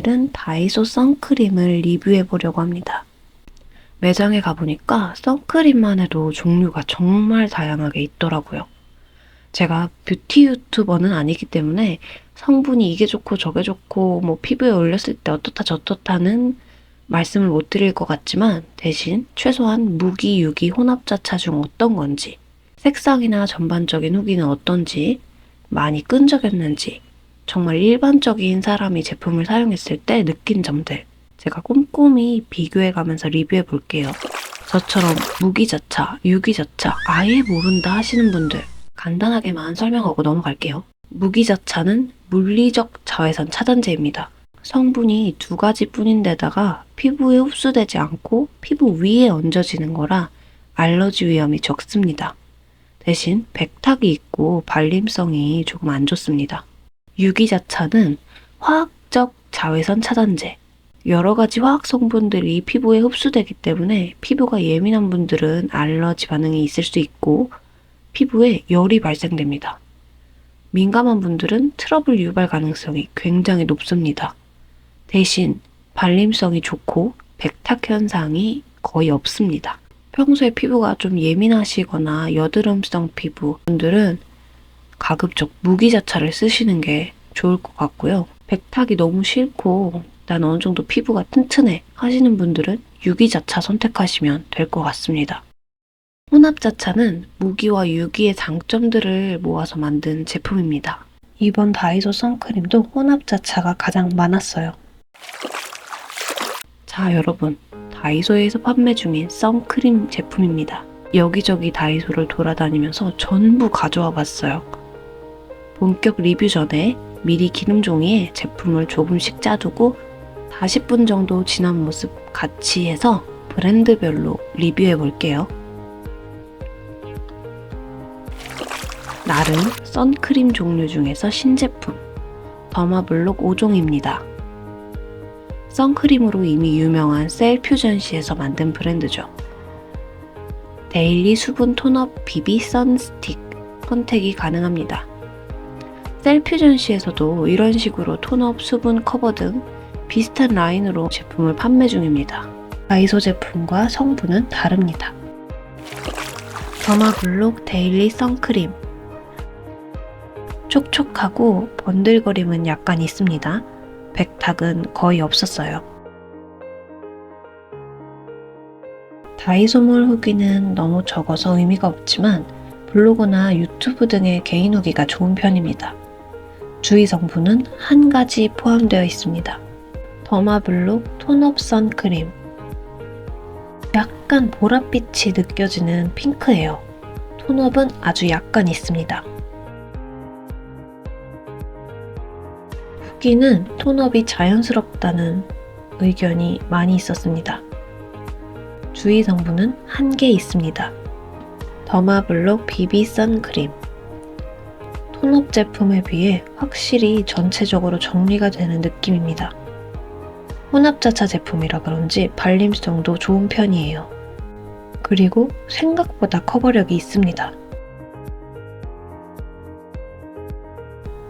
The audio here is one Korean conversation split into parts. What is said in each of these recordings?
오늘은 다이소 선크림을 리뷰해 보려고 합니다. 매장에 가보니까 선크림만 해도 종류가 정말 다양하게 있더라고요. 제가 뷰티 유튜버는 아니기 때문에 성분이 이게 좋고 저게 좋고 뭐 피부에 올렸을 때 어떻다 저떻다는 말씀을 못 드릴 것 같지만 대신 최소한 무기, 유기, 혼합자차 중 어떤 건지, 색상이나 전반적인 후기는 어떤지, 많이 끈적였는지, 정말 일반적인 사람이 제품을 사용했을 때 느낀 점들 제가 꼼꼼히 비교해가면서 리뷰해 볼게요. 저처럼 무기자차, 유기자차 아예 모른다 하시는 분들 간단하게만 설명하고 넘어갈게요. 무기자차는 물리적 자외선 차단제입니다. 성분이 2가지 뿐인데다가 피부에 흡수되지 않고 피부 위에 얹어지는 거라 알러지 위험이 적습니다. 대신 백탁이 있고 발림성이 조금 안 좋습니다. 유기자차는 화학적 자외선 차단제. 여러 가지 화학 성분들이 피부에 흡수되기 때문에 피부가 예민한 분들은 알러지 반응이 있을 수 있고 피부에 열이 발생됩니다. 민감한 분들은 트러블 유발 가능성이 굉장히 높습니다. 대신 발림성이 좋고 백탁 현상이 거의 없습니다. 평소에 피부가 좀 예민하시거나 여드름성 피부 분들은 가급적 무기자차를 쓰시는 게 좋을 것 같고요. 백탁이 너무 싫고 난 어느 정도 피부가 튼튼해 하시는 분들은 유기자차 선택하시면 될 것 같습니다. 혼합자차는 무기와 유기의 장점들을 모아서 만든 제품입니다. 이번 다이소 선크림도 혼합자차가 가장 많았어요. 자, 여러분, 다이소에서 판매 중인 선크림 제품입니다. 여기저기 다이소를 돌아다니면서 전부 가져와 봤어요. 본격 리뷰 전에 미리 기능 종이에 제품을 조금씩 짜두고 40분 정도 지난 모습 같이 해서 브랜드별로 리뷰해 볼게요. 나름 선크림 종류 중에서 신제품 더마블록 5종입니다. 선크림으로 이미 유명한 셀퓨전시에서 만든 브랜드죠. 데일리 수분 톤업 비비 선스틱 선택이 가능합니다. 셀퓨전시에서도 이런 식으로 톤업, 수분 커버 등 비슷한 라인으로 제품을 판매 중입니다. 다이소 제품과 성분은 다릅니다. 더마블록 데일리 선크림 촉촉하고 번들거림은 약간 있습니다. 백탁은 거의 없었어요. 다이소몰 후기는 너무 적어서 의미가 없지만 블로그나 유튜브 등의 개인 후기가 좋은 편입니다. 주의 성분은 한 가지 포함되어 있습니다. 더마블록 톤업 선크림. 약간 보랏빛이 느껴지는 핑크예요. 톤업은 아주 약간 있습니다. 후기는 톤업이 자연스럽다는 의견이 많이 있었습니다. 주의 성분은 한 개 있습니다. 더마블록 비비 선크림. 톤업 제품에 비해 확실히 전체적으로 정리가 되는 느낌입니다. 혼합자차 제품이라 그런지 발림성도 좋은 편이에요. 그리고 생각보다 커버력이 있습니다.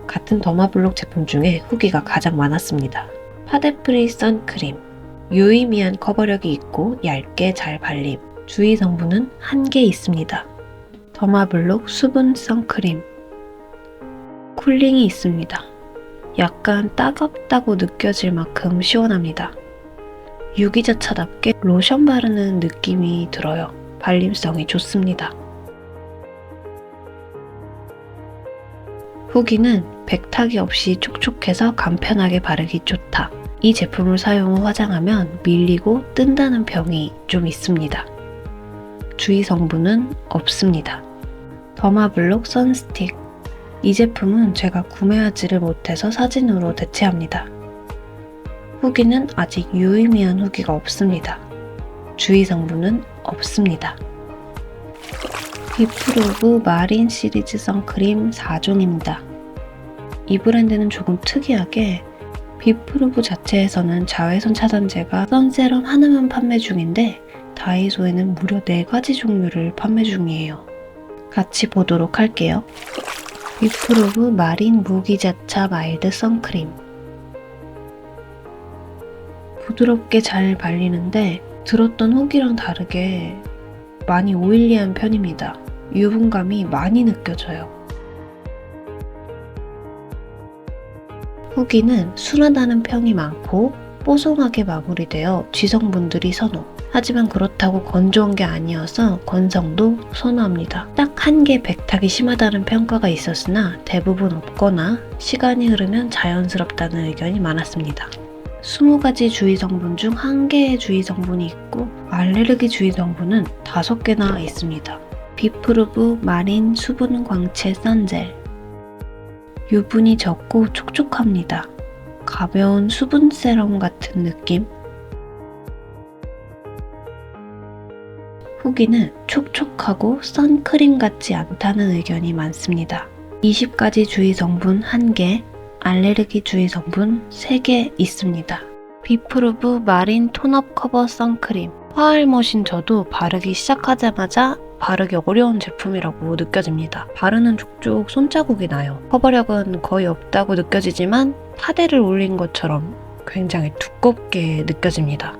같은 더마블록 제품 중에 후기가 가장 많았습니다. 파데프리 선크림. 유의미한 커버력이 있고 얇게 잘 발림. 주의 성분은 한 개 있습니다. 더마블록 수분 선크림. 쿨링이 있습니다. 약간 따갑다고 느껴질 만큼 시원합니다. 유기자차답게 로션 바르는 느낌이 들어요. 발림성이 좋습니다. 후기는 백탁이 없이 촉촉해서 간편하게 바르기 좋다. 이 제품을 사용 후 화장하면 밀리고 뜬다는 평이 좀 있습니다. 주의 성분은 없습니다. 더마블록 선스틱. 이 제품은 제가 구매하지를 못해서 사진으로 대체합니다. 후기는 아직 유의미한 후기가 없습니다. 주의 성분은 없습니다. 비프로브 마린 시리즈 선크림 4종입니다. 이 브랜드는 조금 특이하게 비프로브 자체에서는 자외선 차단제가 선세럼 하나만 판매 중인데 다이소에는 무려 4가지 종류를 판매 중이에요. 같이 보도록 할게요. 비프로브 마린 무기자차 마일드 선크림. 부드럽게 잘 발리는데 들었던 후기랑 다르게 많이 오일리한 편입니다. 유분감이 많이 느껴져요. 후기는 순하다는 평이 많고 뽀송하게 마무리되어 지성분들이 선호. 하지만 그렇다고 건조한 게 아니어서 건성도 선호합니다. 딱 한 개 백탁이 심하다는 평가가 있었으나 대부분 없거나 시간이 흐르면 자연스럽다는 의견이 많았습니다. 20가지 주의 성분 중 1개의 주의 성분이 있고 알레르기 주의 성분은 5개나 있습니다. 비프루브 마린 수분 광채 선젤. 유분이 적고 촉촉합니다. 가벼운 수분 세럼 같은 느낌. 후기는 촉촉하고 선크림 같지 않다는 의견이 많습니다. 20가지 주의 성분 1개, 알레르기 주의 성분 3개 있습니다. 비프루브 마린 톤업 커버 선크림. 화알못인 저도 바르기 시작하자마자 바르기 어려운 제품이라고 느껴집니다. 바르는 족족 손자국이 나요. 커버력은 거의 없다고 느껴지지만 파데를 올린 것처럼 굉장히 두껍게 느껴집니다.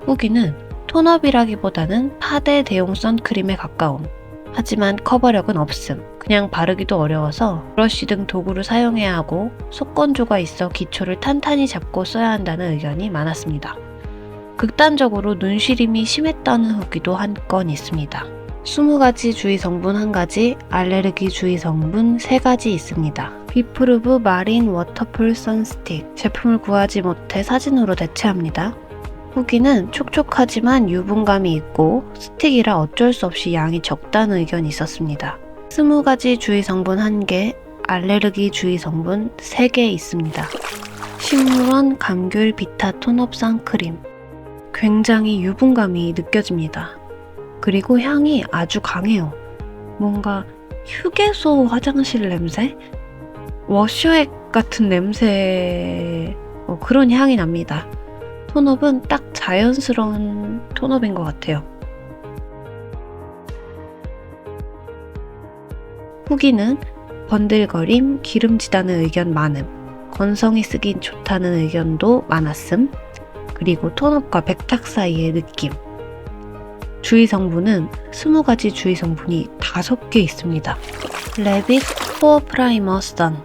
후기는 톤업이라기보다는 파데 대용 선크림에 가까움. 하지만 커버력은 없음. 그냥 바르기도 어려워서 브러쉬 등 도구를 사용해야 하고 속건조가 있어 기초를 탄탄히 잡고 써야 한다는 의견이 많았습니다. 극단적으로 눈시림이 심했다는 후기도 한 건 있습니다. 20가지 주의 성분 1가지, 알레르기 주의 성분 3가지 있습니다. 비프루브 마린 워터풀 선스틱. 제품을 구하지 못해 사진으로 대체합니다. 후기는 촉촉하지만 유분감이 있고 스틱이라 어쩔 수 없이 양이 적다는 의견이 있었습니다. 20가지 주의 성분 1개, 알레르기 주의 성분 3개 있습니다. 식물원 감귤 비타 톤업 선크림. 굉장히 유분감이 느껴집니다. 그리고 향이 아주 강해요. 뭔가 휴게소 화장실 냄새? 워셔액 같은 냄새, 그런 향이 납니다. 톤업은 딱 자연스러운 톤업인 것 같아요. 후기는 번들거림, 기름지다는 의견 많음, 건성이 쓰긴 좋다는 의견도 많았음, 그리고 톤업과 백탁 사이의 느낌. 주의 성분은 20가지 주의 성분이 5개 있습니다. 레빗 코어 프라이머 선.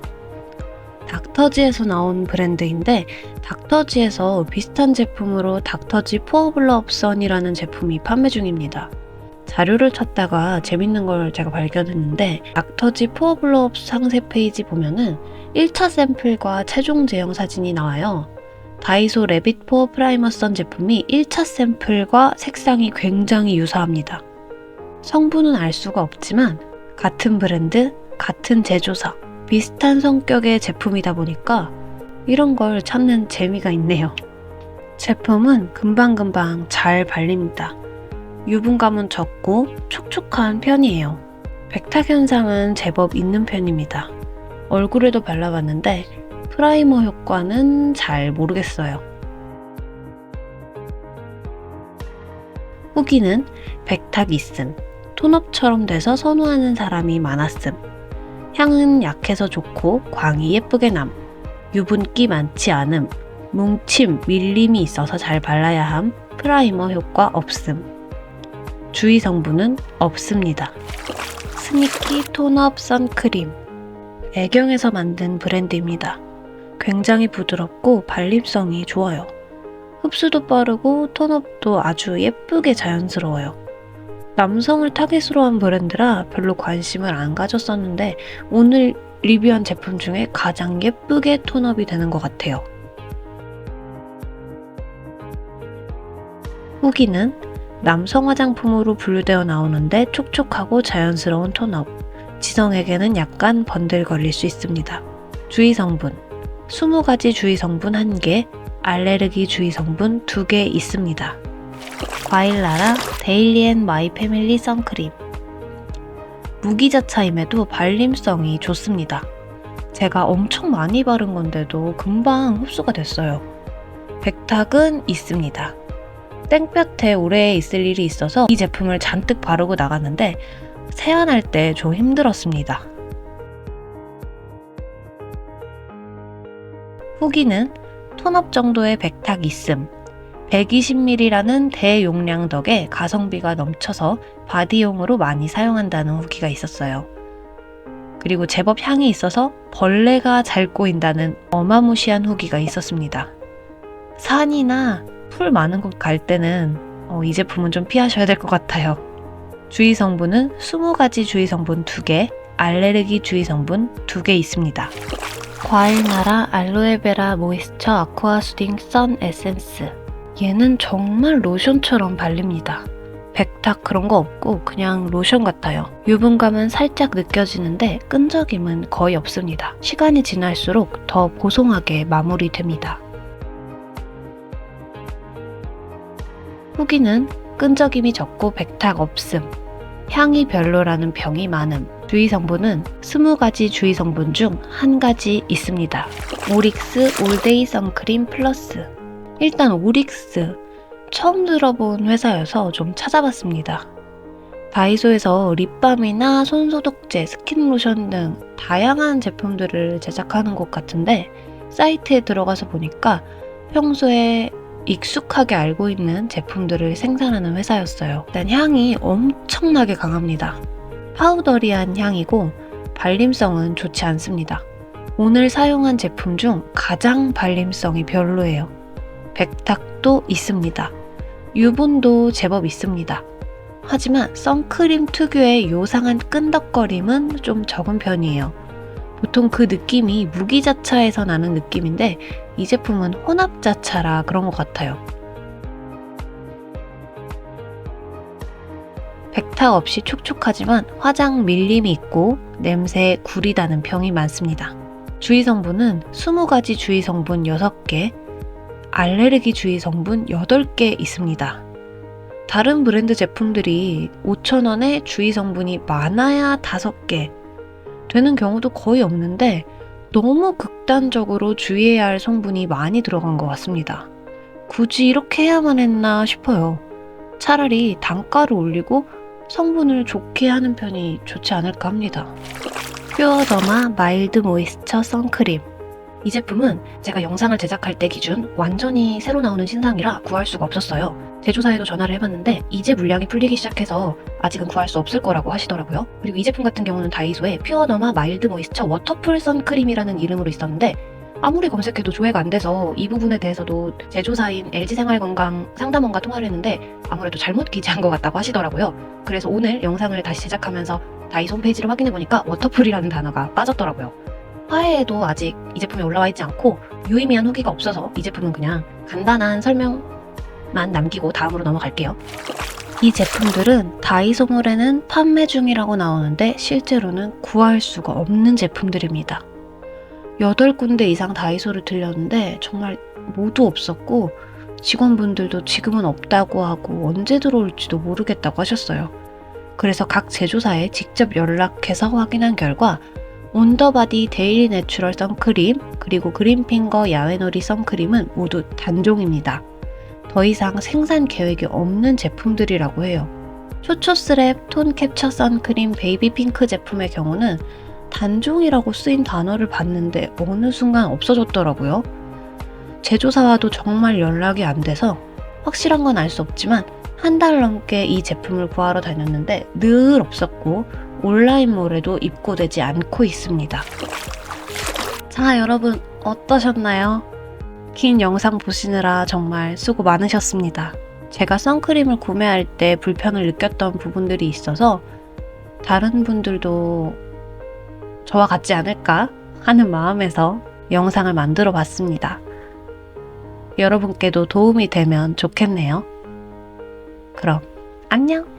닥터지에서 나온 브랜드인데 닥터지에서 비슷한 제품으로 닥터지 포어블러업 선이라는 제품이 판매 중입니다. 자료를 찾다가 재밌는 걸 제가 발견했는데 닥터지 포어블러업 상세 페이지 보면은 1차 샘플과 최종 제형 사진이 나와요. 다이소 레빗 포어 프라이머 선 제품이 1차 샘플과 색상이 굉장히 유사합니다. 성분은 알 수가 없지만 같은 브랜드, 같은 제조사, 비슷한 성격의 제품이다 보니까 이런 걸 찾는 재미가 있네요. 제품은 금방금방 잘 발립니다. 유분감은 적고 촉촉한 편이에요. 백탁 현상은 제법 있는 편입니다. 얼굴에도 발라봤는데 프라이머 효과는 잘 모르겠어요. 후기는 백탁 있음, 톤업처럼 돼서 선호하는 사람이 많았음, 향은 약해서 좋고 광이 예쁘게 남, 유분기 많지 않음, 뭉침, 밀림이 있어서 잘 발라야 함, 프라이머 효과 없음. 주의 성분은 없습니다. 스니키 톤업 선크림. 애경에서 만든 브랜드입니다. 굉장히 부드럽고 발림성이 좋아요. 흡수도 빠르고 톤업도 아주 예쁘게 자연스러워요. 남성을 타깃으로 한 브랜드라 별로 관심을 안 가졌었는데 오늘 리뷰한 제품 중에 가장 예쁘게 톤업이 되는 것 같아요. 후기는 남성 화장품으로 분류되어 나오는데 촉촉하고 자연스러운 톤업. 지성에게는 약간 번들거릴 수 있습니다. 주의 성분 20가지 주의 성분 1개, 알레르기 주의 성분 2개 있습니다. 과일나라 데일리 앤 마이 패밀리 선크림. 무기자차임에도 발림성이 좋습니다. 제가 엄청 많이 바른 건데도 금방 흡수가 됐어요. 백탁은 있습니다. 땡볕에 오래 있을 일이 있어서 이 제품을 잔뜩 바르고 나갔는데 세안할 때 좀 힘들었습니다. 후기는 톤업 정도의 백탁 있음, 120ml라는 대용량 덕에 가성비가 넘쳐서 바디용으로 많이 사용한다는 후기가 있었어요. 그리고 제법 향이 있어서 벌레가 잘 꼬인다는 어마무시한 후기가 있었습니다. 산이나 풀 많은 곳 갈 때는 이 제품은 좀 피하셔야 될 것 같아요. 주의 성분은 20가지 주의 성분 2개, 알레르기 주의 성분 2개 있습니다. 과일나라 알로에베라 모이스처 아쿠아 수딩 선 에센스. 얘는 정말 로션처럼 발립니다. 백탁 그런 거 없고 그냥 로션 같아요. 유분감은 살짝 느껴지는데 끈적임은 거의 없습니다. 시간이 지날수록 더 보송하게 마무리됩니다. 후기는 끈적임이 적고 백탁 없음, 향이 별로라는 평이 많음, 주의 성분은 20가지 주의 성분 중 1가지 있습니다. 오릭스 올데이 선크림 플러스. 일단 오릭스 처음 들어본 회사여서 좀 찾아봤습니다. 다이소에서 립밤이나 손소독제, 스킨로션 등 다양한 제품들을 제작하는 곳 같은데 사이트에 들어가서 보니까 평소에 익숙하게 알고 있는 제품들을 생산하는 회사였어요. 일단 향이 엄청나게 강합니다. 파우더리한 향이고 발림성은 좋지 않습니다. 오늘 사용한 제품 중 가장 발림성이 별로예요. 백탁도 있습니다. 유분도 제법 있습니다. 하지만 선크림 특유의 요상한 끈덕거림은 좀 적은 편이에요. 보통 그 느낌이 무기자차에서 나는 느낌인데 이 제품은 혼합자차라 그런 것 같아요. 백탁 없이 촉촉하지만 화장 밀림이 있고 냄새에 구리다는 평이 많습니다. 주의 성분은 20가지 주의 성분 6개, 알레르기 주의 성분 8개 있습니다. 다른 브랜드 제품들이 5,000원에 주의 성분이 많아야 5개 되는 경우도 거의 없는데 너무 극단적으로 주의해야 할 성분이 많이 들어간 것 같습니다. 굳이 이렇게 해야만 했나 싶어요. 차라리 단가를 올리고 성분을 좋게 하는 편이 좋지 않을까 합니다. 퓨어더마 마일드 모이스처 선크림. 이 제품은 제가 영상을 제작할 때 기준 완전히 새로 나오는 신상이라 구할 수가 없었어요. 제조사에도 전화를 해봤는데 이제 물량이 풀리기 시작해서 아직은 구할 수 없을 거라고 하시더라고요. 그리고 이 제품 같은 경우는 다이소에 퓨어더마 마일드 모이스처 워터풀 선크림이라는 이름으로 있었는데 아무리 검색해도 조회가 안 돼서 이 부분에 대해서도 제조사인 LG생활건강 상담원과 통화를 했는데 아무래도 잘못 기재한 것 같다고 하시더라고요. 그래서 오늘 영상을 다시 제작하면서 다이소 홈페이지를 확인해보니까 워터풀이라는 단어가 빠졌더라고요. 화해에도 아직 이 제품이 올라와 있지 않고 유의미한 후기가 없어서 이 제품은 그냥 간단한 설명만 남기고 다음으로 넘어갈게요. 이 제품들은 다이소몰에는 판매 중이라고 나오는데 실제로는 구할 수가 없는 제품들입니다. 8군데 이상 다이소를 들렸는데 정말 모두 없었고 직원분들도 지금은 없다고 하고 언제 들어올지도 모르겠다고 하셨어요. 그래서 각 제조사에 직접 연락해서 확인한 결과 온더바디 데일리 내추럴 선크림 그리고 그린핑거 야외놀이 선크림은 모두 단종입니다. 더 이상 생산 계획이 없는 제품들이라고 해요. 초초스랩 톤 캡처 선크림 베이비 핑크 제품의 경우는 단종이라고 쓰인 단어를 봤는데 어느 순간 없어졌더라고요. 제조사와도 정말 연락이 안 돼서 확실한 건 알 수 없지만 한 달 넘게 이 제품을 구하러 다녔는데 늘 없었고 온라인몰에도 입고되지 않고 있습니다. 자, 여러분 어떠셨나요? 긴 영상 보시느라 정말 수고 많으셨습니다. 제가 선크림을 구매할 때 불편을 느꼈던 부분들이 있어서 다른 분들도 저와 같지 않을까 하는 마음에서 영상을 만들어 봤습니다. 여러분께도 도움이 되면 좋겠네요. 그럼 안녕!